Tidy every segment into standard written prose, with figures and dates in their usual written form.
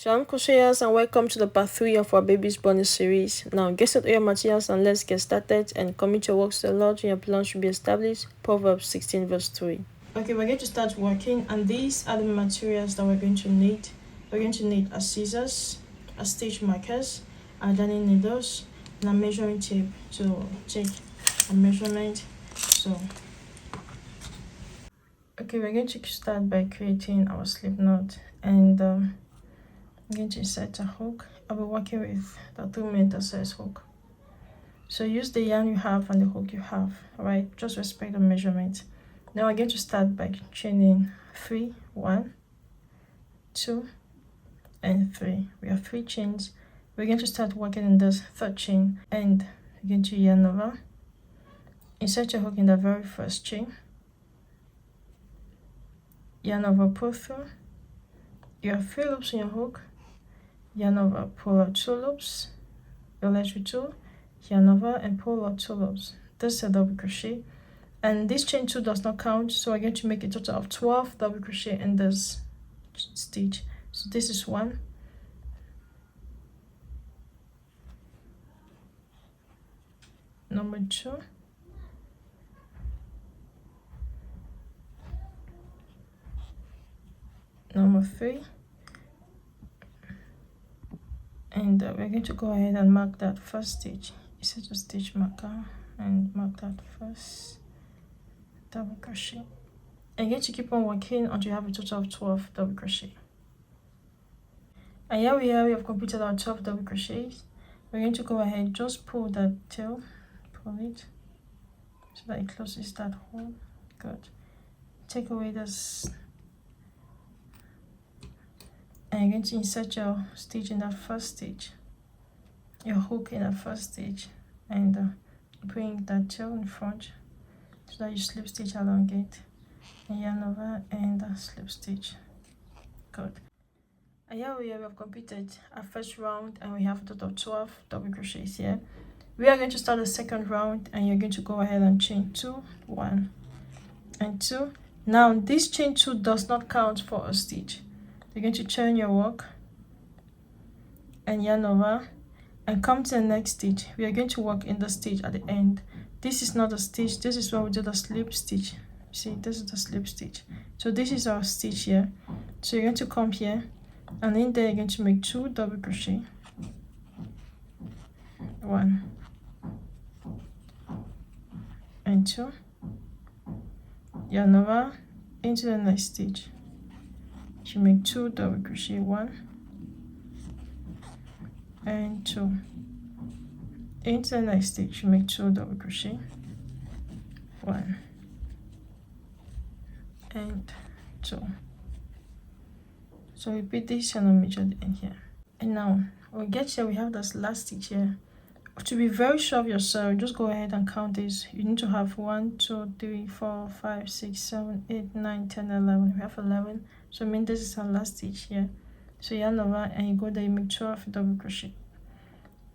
Shalom crocheters, and welcome to the part 3 of our baby's bonnet series. Now get set all your materials and let's get started, and commit your works to the Lord and your plans should be established. Proverbs 16 verse 3. Okay, we're going to start working, and these are the materials that we're going to need. We're going to need a scissors, a stitch markers, a darning needles, and a measuring tape to take a measurement. Okay, we're going to start by creating our slip knot, and I'm going to insert a hook. I'll be working with the 2 size hook. So use the yarn you have and the hook you have, alright? Just respect the measurement. Now I'm going to start by chaining 3, 1, 2, and 3. We have 3 chains. We're going to start working in this 3rd chain, and we're going to yarn over. Insert your hook in the very first chain. Yarn over, pull through. You have 3 loops in your hook. Yarn over, pull out 2 loops, electric 2, yarn over and pull out 2 loops. This is a double crochet, and this chain 2 does not count, so we're going to make a total of 12 double crochet in this stitch. So this is 1, number 2, number 3, and we're going to go ahead and mark that first stitch. Insert a stitch marker and mark that first double crochet. And you're going to keep on working until you have a total of 12 double crochet. And here we have completed our 12 double crochets. We're going to go ahead, just pull that tail, pull it so that it closes that hole. Good. Take away this, and you're going to insert your stitch in that first stitch, your hook in that first stitch, and bring that tail in front so that you slip stitch along it, and yarn over and slip stitch. Good. And here we have completed our first round, and we have a total of 12 double crochets here. We are going to start the second round, and you're going to go ahead and chain 2, 1 and 2. Now this chain 2 does not count for a stitch. You're going to turn your work and yarn over and come to the next stitch. We are going to work in the stitch at the end. This is not a stitch, this is where we do the slip stitch. See, this is the slip stitch. So this is our stitch here. So you're going to come here, and in there you're going to make 2 double crochet, 1 and 2, yarn over into the next stitch. You make 2 double crochet, 1 and 2. Into the next stitch, you make 2 double crochet, 1 and 2. So repeat this and I'll measure the end here. And now when we get here, we have this last stitch here. To be very sure of yourself, just go ahead and count this. You need to have 1, 2, 3, 4, 5, 6, 7, 8, 9, 10, 11. We have 11. So I mean this is our last stitch here. So yarn over and you go there, you make 12 double crochet.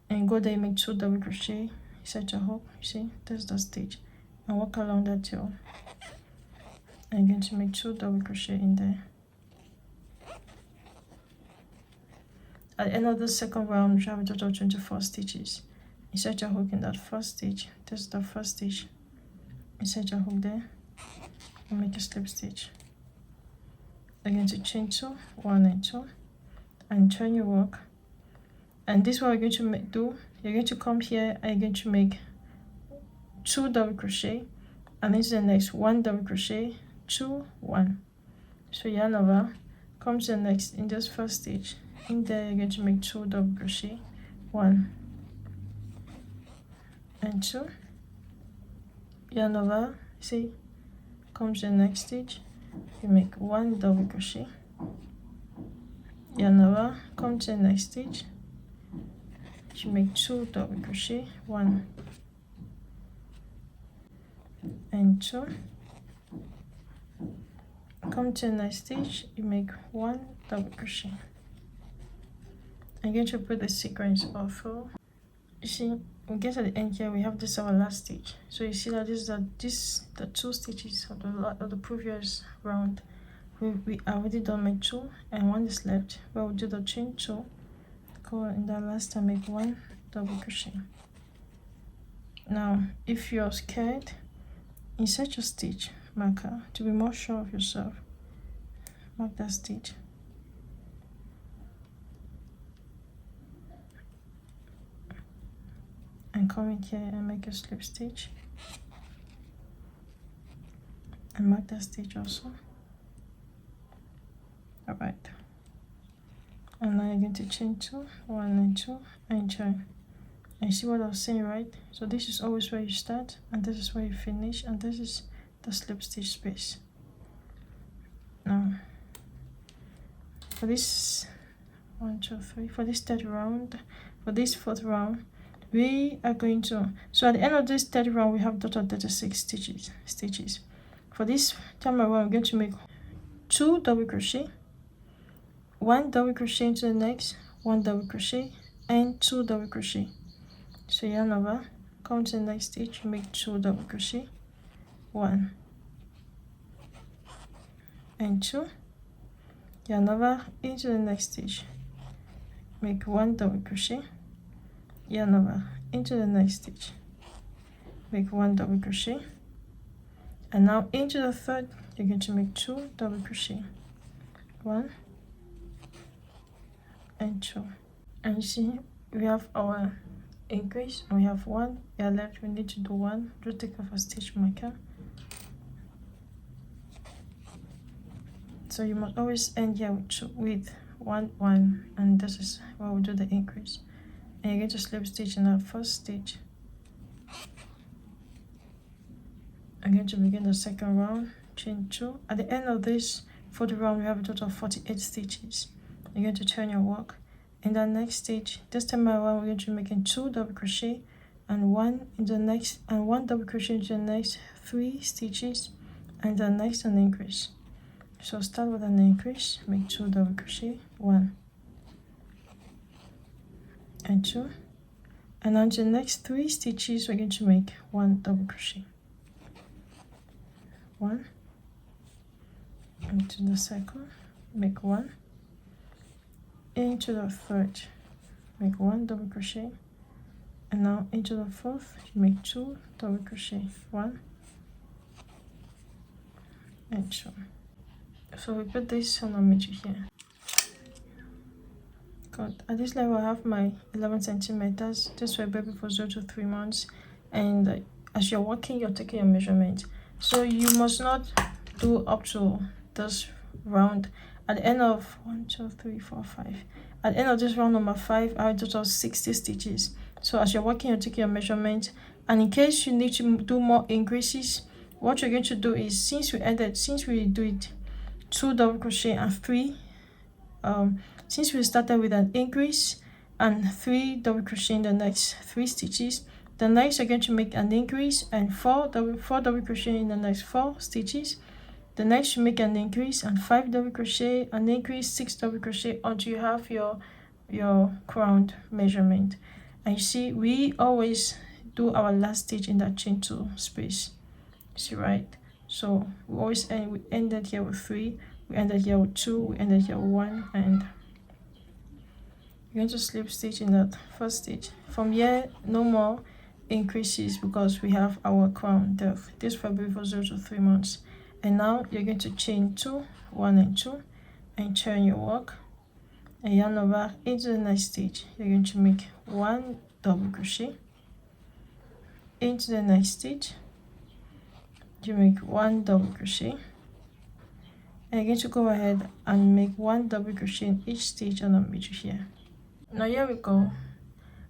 And you go there, you make 2 double crochet, set your hook, you see, that's the stitch. And walk along that tail. And you're going to make 2 double crochet in there. At the end of the second round, you have a total of 24 stitches. Insert your hook in that first stitch. This is the first stitch. Insert your hook there and make a slip stitch. Again to chain 2, 1 and 2, and turn your work. And this is what we're going to do. You're going to come here and you're going to make 2 double crochet, and into the next 1 double crochet, 2, 1. So yarn over, come to the next in this first stitch. In there you're going to make 2 double crochet, 1 and 2. Yarn over, see, come to the next stitch, you make 1 double crochet, yarn over, come to the next stitch, you make 2 double crochet, 1 and 2. Come to the next stitch, you make 1 double crochet. I'm going to put the sequence all through. You see, we get to the end here, we have this our last stitch. So you see that this is the 2 stitches of the previous round. we already done my 2 and 1 is left. We'll do the chain 2, go in that last and make 1 double crochet. Now if you're scared, insert your stitch marker to be more sure of yourself. Mark that stitch. And come in here and make a slip stitch. And mark that stitch also. Alright. And now you're going to chain 2, 1 and 2, and join. And you see what I was saying, right? So this is always where you start, and this is where you finish, and this is the slip stitch space. Now for this 1, 2, 3, for this third round, for this fourth round, we are going to, so at the end of this third round we have total 36 stitches. For this time around, we're going to make 2 double crochet, 1 double crochet into the next, 1 double crochet, and 2 double crochet. So yarn over, come to the next stitch, make 2 double crochet, 1 and 2, yarn over into the next stitch, make 1 double crochet, yarn over into the next stitch, make 1 double crochet, and now into the third you're going to make 2 double crochet, 1 and 2. And you see we have our increase, and we have 1 here left. We need to do 1. Just take off a stitch marker. So you must always end here with 1 1, and this is where we do the increase. And you're going to slip stitch in that first stitch. I'm going to begin the second round, chain 2. At the end of this fourth round, we have a total of 48 stitches. You're going to turn your work. In the next stitch, this time around, we're going to be making 2 double crochet and 1 in the next, and 1 double crochet into the next 3 stitches, and the next an increase. So start with an increase, make 2 double crochet, 1 and 2, and on to the next 3 stitches we're going to make 1 double crochet, 1 into the second, make 1 into the third, make 1 double crochet, and now into the fourth you make 2 double crochet, 1 and 2. So we put this on our middle here. Good. At this level I have my 11 centimeters. This will be for 0 to 3 months, and as you're working you're taking your measurement, so you must not do up to this round. At the end of 1 2 3 4 5, at the end of this round number 5, I have a total of 60 stitches. So as you're working, you're taking your measurement, and in case you need to do more increases, what you're going to do is, since we do it 2 double crochet and 3, since we started with an increase and 3 double crochet in the next 3 stitches, the next you're going to make an increase and 4 double crochet in the next 4 stitches. The next you make an increase and 5 double crochet, an increase, 6 double crochet, until you have your crown measurement. And you see we always do our last stitch in that chain 2 space. See, right? So we always we ended here with 3, we ended here with 2, we ended here with 1, and you're going to slip stitch in that first stitch. From here no more increases because we have our crown depth. This will be for 0 to 3 months. And now you're going to chain 2, 1 and 2, and turn your work and yarn over into the next stitch. You're going to make 1 double crochet into the next stitch. You make 1 double crochet, and you're going to go ahead and make 1 double crochet in each stitch on the middle here. Now here we go.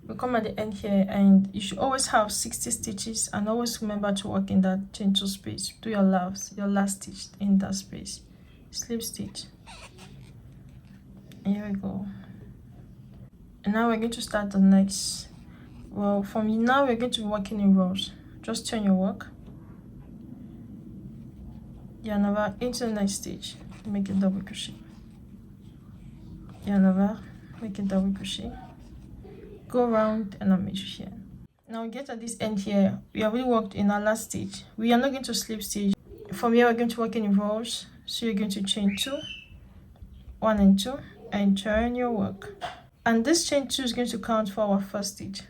We come at the end here, and you should always have 60 stitches, and always remember to work in that chain 2 space. Do your last stitch in that space, slip stitch, and here we go. And now we're going to start the next, well, from now we're going to be working in rows. Just turn your work, yarn over into the next stitch, make a double crochet, yarn over, make a double crochet, go around and I'll meet you here. Now we get at this end here, we have already worked in our last stitch. We are not going to slip stitch. From here we're going to work in rows. So you're going to chain 2, 1 and 2, and join your work. And this chain 2 is going to count for our first stitch.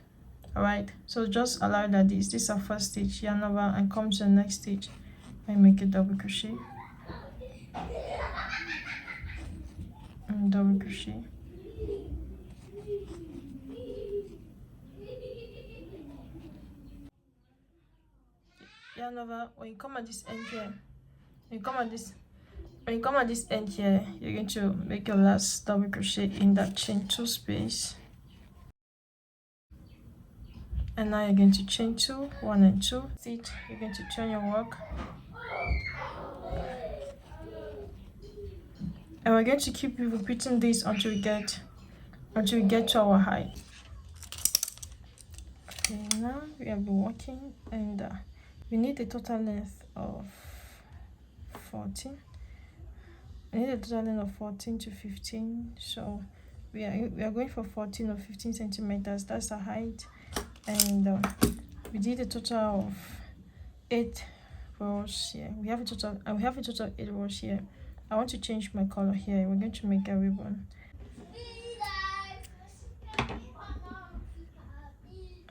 Alright, so just allow that this is our first stitch, yarn over and come to the next stitch and make a double crochet and double crochet. Yarn over. When you come at this end here, when you come at this end here, you're going to make your last double crochet in that chain 2 space. And now you're going to chain 2, 1 and 2 stitch. You're going to turn your work, and we're going to keep repeating this until we get to our height. Okay, now we have been working, and we need a total length of 14. I need a total length of 14 to 15, so we are going for 14 or 15 centimeters. That's the height, and we did a total of 8 rows here. We have a total of 8 rows here. I want to change my color here. We're going to make a ribbon. I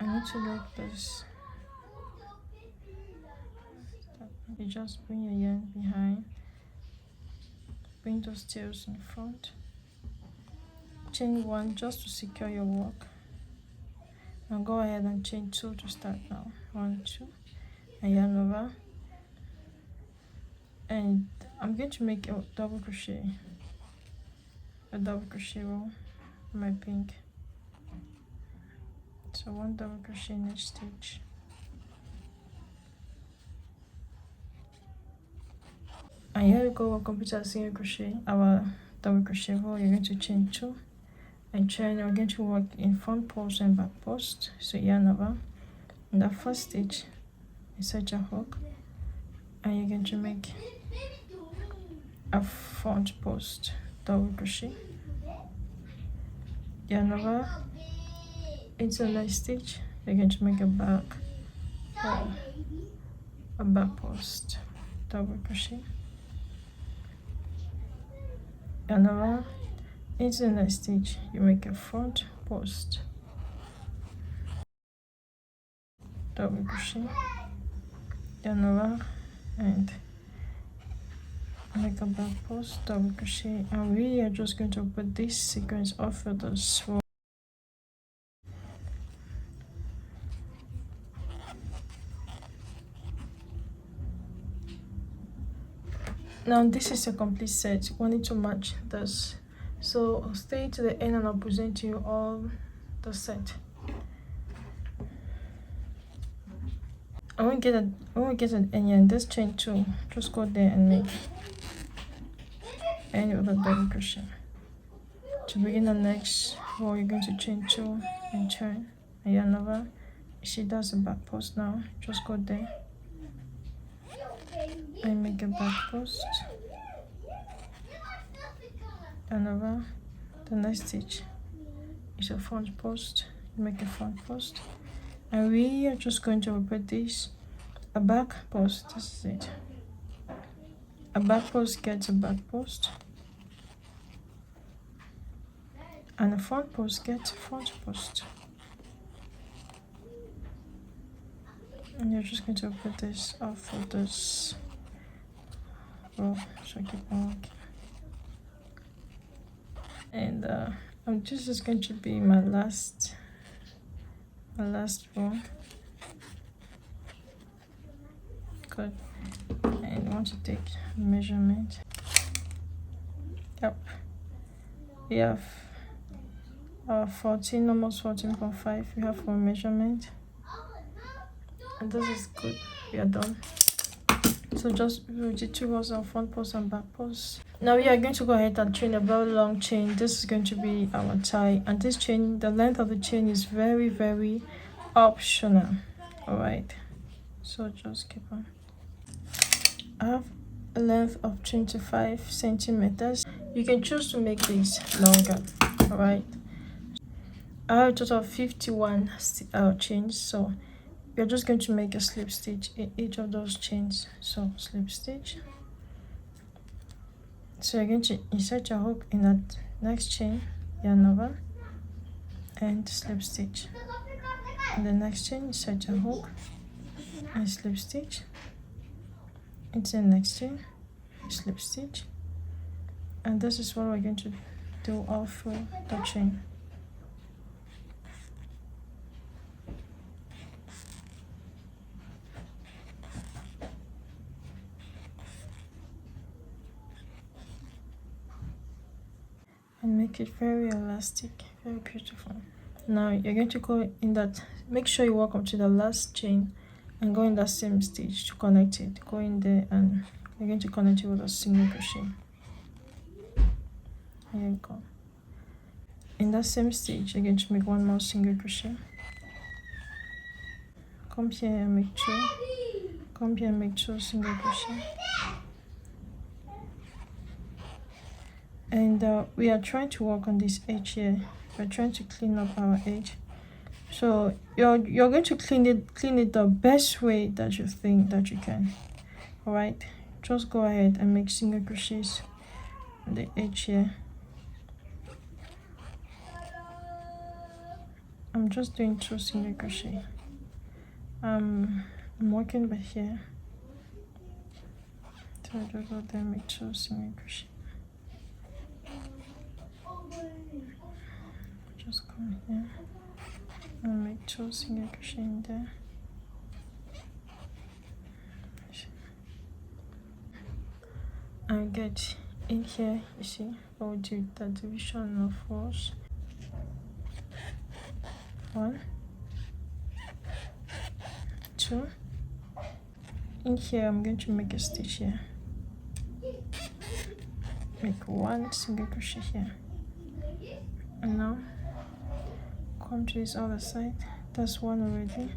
need to like this. You just bring your yarn behind, bring those tails in front, chain 1 just to secure your work, and go ahead and chain 2 to start now. 1, 2, and yarn over, and I'm going to make a double crochet row in my pink. So 1 double crochet in each stitch. And here we go, we'll complete our single crochet, our double crochet row. You're going to chain 2 and chain. We're going to work in front post and back post. So yarn over. In the first stitch, insert your hook, and you're going to make a front post double crochet, yarn over into the next stitch. You're going to make a back post double crochet, yarn over into the next stitch. You make a front post double crochet, yarn over and make a back post double crochet, and we are just going to put this sequence of feathers. Now this is a complete set. We need to match this, so stay to the end and I'll present you all the set. I won't get an end here. This chain 2, just go there and make any other double crochet. To begin the next row, you're going to chain 2 and turn and yarn over. You see that's a back post now. Just go there and make a back post, yarn over. The next stitch is a front post. You make a front post, and we are just going to repeat this. A back post, this is it. A back post gets a back post, and a front post gets a front post. And you're just going to put this off for this row, so keep on working. And this is going to be my last row. Good. And I want to take measurement. Yep. We have 14, almost 14.5. We have for measurement. And this is good. We are done. So just with the 2 rows of front post and back post. Now we are going to go ahead and chain a very long chain. This is going to be our tie, and this chain, the length of the chain is very, very optional. All right, so just keep on. I have a length of 25 centimeters. You can choose to make this longer. All right, I have a total of 51 chains, so we're just going to make a slip stitch in each of those chains. So slip stitch, So you're going to insert your hook in that next chain, yarn over, and slip stitch. In the next chain, insert your hook and slip stitch. Into the next chain, slip stitch, and this is what we're going to do all through the chain. And make it very elastic, very beautiful. Now you're going to go in that, make sure you walk up to the last chain and go in that same stitch to connect it. Go in there and you're going to connect it with a single crochet. Here you go. In that same stitch, you're going to make one more single crochet. Come here and make two. Come here and make two single crochet. And we are trying to work on this edge here. We're trying to clean up our edge. So you're going to clean it the best way that you think that you can. All right, just go ahead and make single crochets on the edge here. I'm just doing 2 single crochet. I'm working by here. So I just go there and make 2 single crochet. Just come here and make 2 single crochet in there. And get in here, you see, I'll do the division of 4s. 1, 2. In here, I'm going to make a stitch here. Make 1 single crochet here. And now come to this other side. That's 1 already.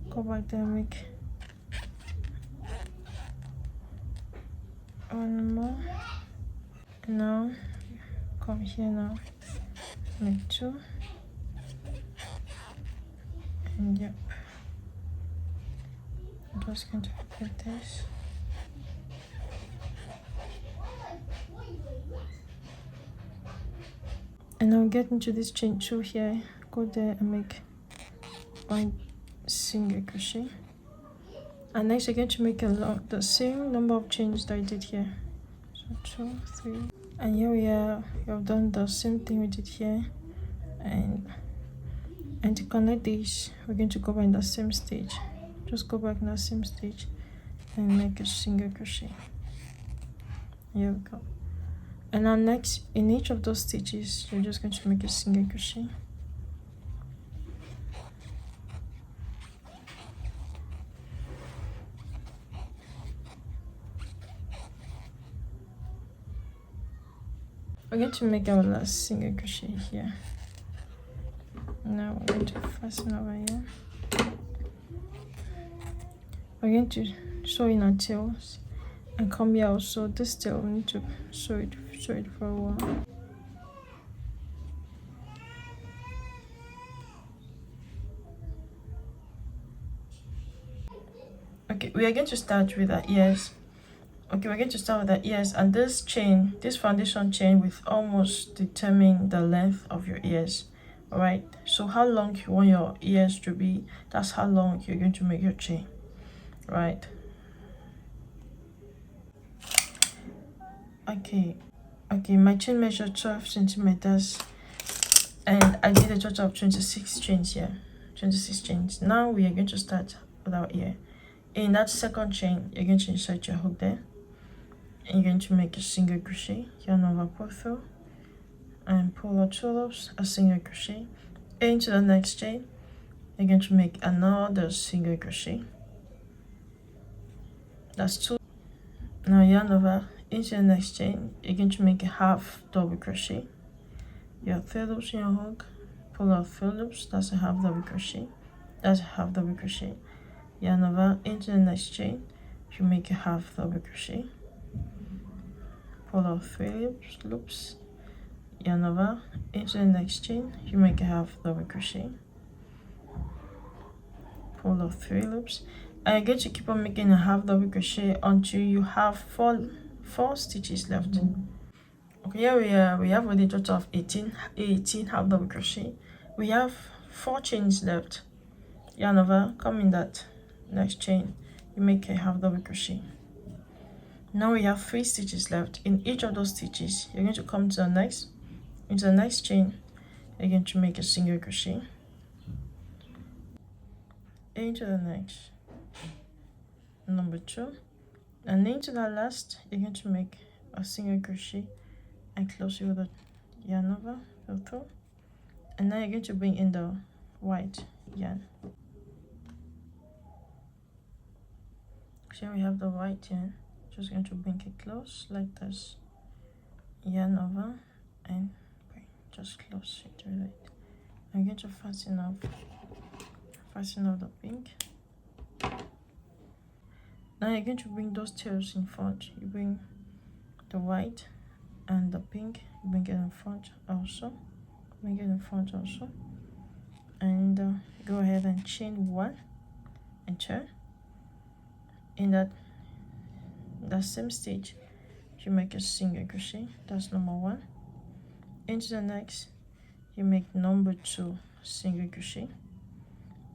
Go back there and make 1 more. And now come here now, make 2. And yep, I'm just going to repeat this. And now get into this chain 2 here, go there and make 1 single crochet. And next you're going to make the same number of chains that I did here. So 2, 3, and here we are. We have done the same thing we did here. And to connect these, we're going to go back in the same stitch. Just go back in the same stitch and make a single crochet. Here we go. And now next, in each of those stitches, you're just going to make a single crochet. We're going to make our last single crochet here. Now we're going to fasten over here. We're going to sew in our tails and come here also. This tail, we need to sew it for a while. Okay, we are going to start with our ears. Okay, we're going to start with the ears, and this chain, this foundation chain, will almost determine the length of your ears. All right, so how long you want your ears to be, that's how long you're going to make your chain. Right. Okay, my chain measured 12 centimeters, and I did a total of 26 chains here. 26 chains. Now we are going to start with our ear. In that second chain, you're going to insert your hook there, and you're going to make a single crochet, yarn over, pull through, and pull out 2 loops, a single crochet. Into the next chain, you're going to make another single crochet. That's 2. Now yarn over into the next chain, you're going to make a half double crochet. You have 3 loops in your hook, pull out 3 loops, that's a half double crochet. That's a half double crochet. Yarn over into the next chain, you make a half double crochet. Pull out 3 loops, yarn over into the next chain, you make a half double crochet. Pull out 3 loops, and you're going to keep on making a half double crochet until you have four stitches left. Okay, here we have already a total of 18 half double crochet. We have 4 chains left. Yarn over, come in that next chain, you make a half double crochet. Now we have 3 stitches left. In each of those stitches, you're going to come to the next chain, you're going to make a single crochet, into the next, number 2, and into the last, you're going to make a single crochet and close it with a yarn over, go through, and now you're going to bring in the white yarn. So we have the white yarn, just going to bring it close like this, yarn over, and just close it with it. I'm going to fasten off the pink. Now you're going to bring those tails in front. You bring the white and the pink, you bring it in front also, and go ahead and chain 1 and turn. In that same stitch, you make a single crochet, that's number 1. Into the next, you make number 2 single crochet.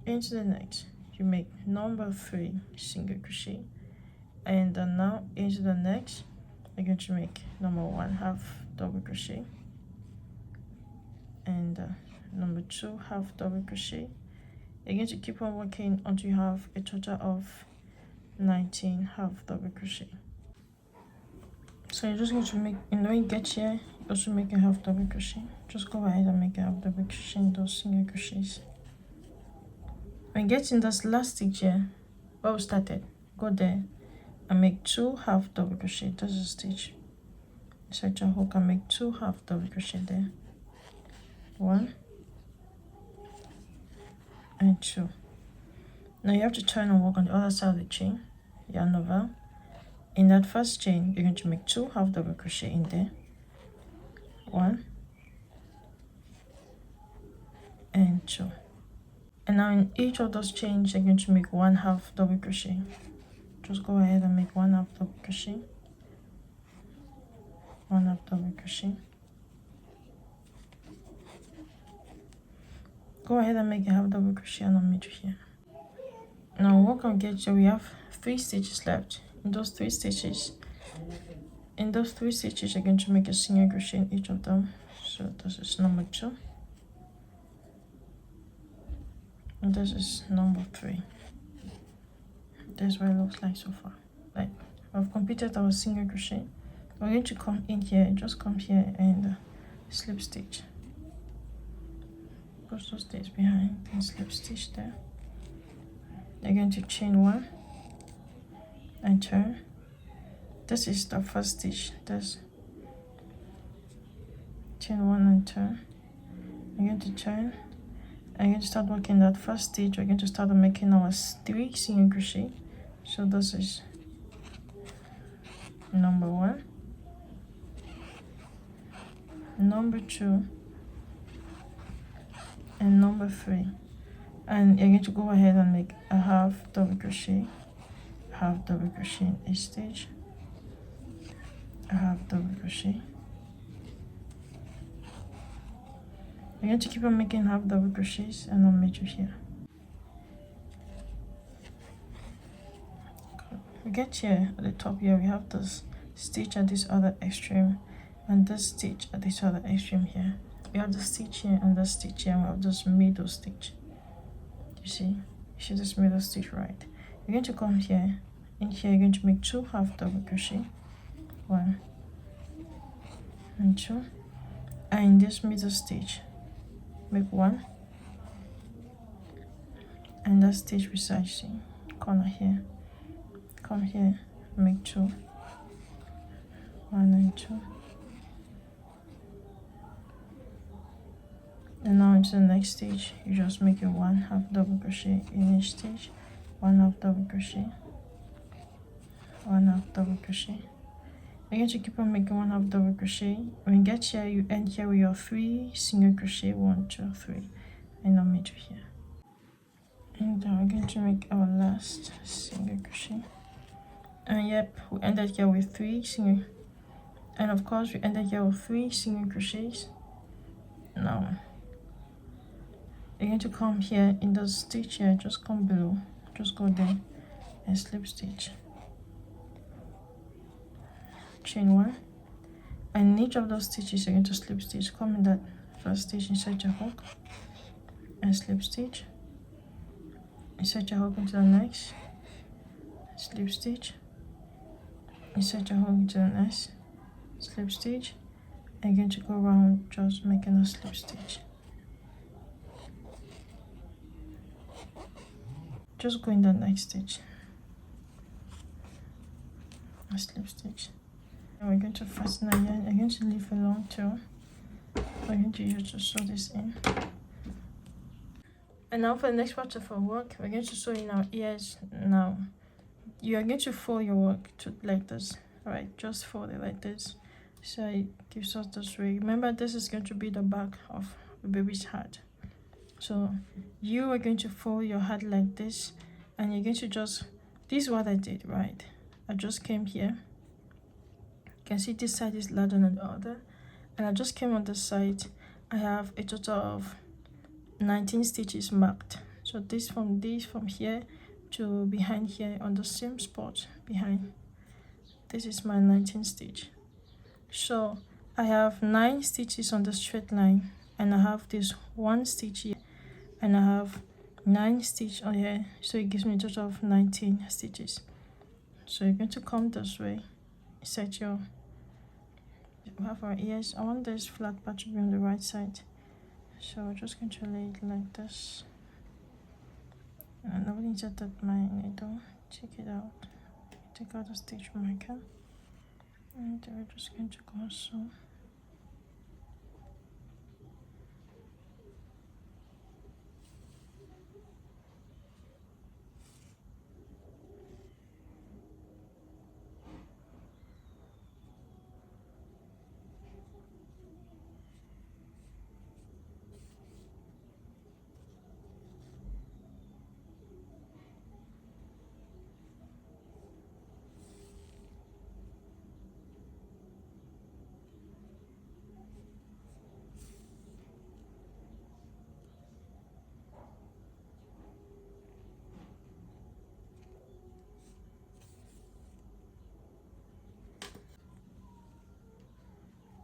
Into the next, you make number 3 single crochet, and now into the next, you're going to make number 1 half double crochet, and number 2 half double crochet. You're going to keep on working until you have a total of 19 half double crochet. So you're just going to make, when you get here, you also make a half double crochet. Just go ahead and make a half double crochet in those single crochets. When you get in this last stitch here, where we started, go there and make 2 half double crochet. This is a stitch. Insert your hook and make 2 half double crochet there. 1 and 2. Now you have to turn and work on the other side of the chain. Yarn over. In that first chain, you're going to make 2 half double crochet in there. 1 and 2. And now in each of those chains, you're going to make 1 half double crochet. Just go ahead and make 1 half double crochet. 1 half double crochet. Go ahead and make a half double crochet and I'll meet you here. Now work on get here, we have 3 stitches left. In those 3 stitches, you're going to make a single crochet in each of them. So this is number 2, and this is number 3. That's what it looks like so far. Like, I've completed our single crochet. We're going to come in here, just come here and slip stitch. Push those stitches behind and slip stitch there. You're going to chain 1 and turn. This is the first stitch. This chain 1 and turn. You're going to turn. I'm going to start working that first stitch. We're going to start making our 3 single crochet. So this is number 1, number 2, and number 3. And you're going to go ahead and make a half double crochet, half double crochet in each stitch, a half double crochet. You're going to keep on making half double crochets and I'll meet you here. We get here at the top here, we have this stitch at this other extreme and this stitch at this other extreme here. We have the stitch here and the stitch here, and we have this middle stitch. You see this middle stitch, right? You're going to come here. In here, you're going to make 2 half double crochet, 1 and 2, and in this middle stitch, make 1, and that stitch beside you, corner here, come here, make 2, 1 and 2. And now into the next stitch, you just make a 1 half double crochet in each stitch, 1 half double crochet, 1 half double crochet. You're going to keep on making 1 half double crochet. When you get here, you end here with your 3 single crochet, 1, 2, 3, and I'll meet you here. And we're going to make our last single crochet. And yep, we ended here with 3 single And of course we ended here with 3 single crochets. Now you're going to come here in the stitch here, just come below, just go there and slip stitch, chain 1, and in each of those stitches you're going to slip stitch. Come in that first stitch, insert your hook and slip stitch, insert your hook into the next, slip stitch, insert your hook into the next, slip stitch, and you're going to go around just making a slip stitch. Just go in the next stitch, a slip stitch, and we're going to fasten the yarn. I'm going to leave a long tail. We're going to use to sew this in. And now for the next part of our work, we're going to sew in our ears. Now you are going to fold your work to like this. All right, just fold it like this, so it gives us this way. Remember, this is going to be the back of the baby's hat. So you are going to fold your hat like this, and you're going to just, this is what I did, right? I just came here. You can see this side is larger than the other, and I just came on this side. I have a total of 19 stitches marked. So this from here to behind here on the same spot behind. This is my 19 stitch. So I have 9 stitches on the straight line, and I have this 1 stitch here, and I have 9 stitches on here, so it gives me a total of 19 stitches. So you're going to come this way, set your, we have our ears. I want this flat part to be on the right side, so we're just going to lay it like this. And I've inserted my needle. Check it out. Take out the stitch marker, and we're just going to go so.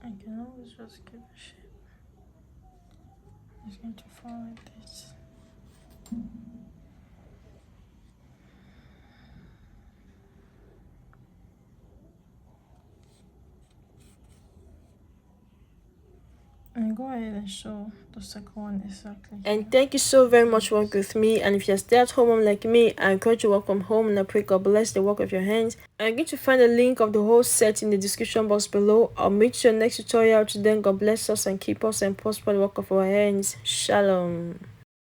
I can always just give a shape. It's going to fall like this. And go ahead and show the second one exactly. And thank you so very much for working with me. And if you're still at home like me, I encourage you to work from home, and I pray God bless the work of your hands. I'm going to find a link of the whole set in the description box below. I'll meet you in the next tutorial. Till then, God bless us and keep us and prosper the work of our hands. Shalom.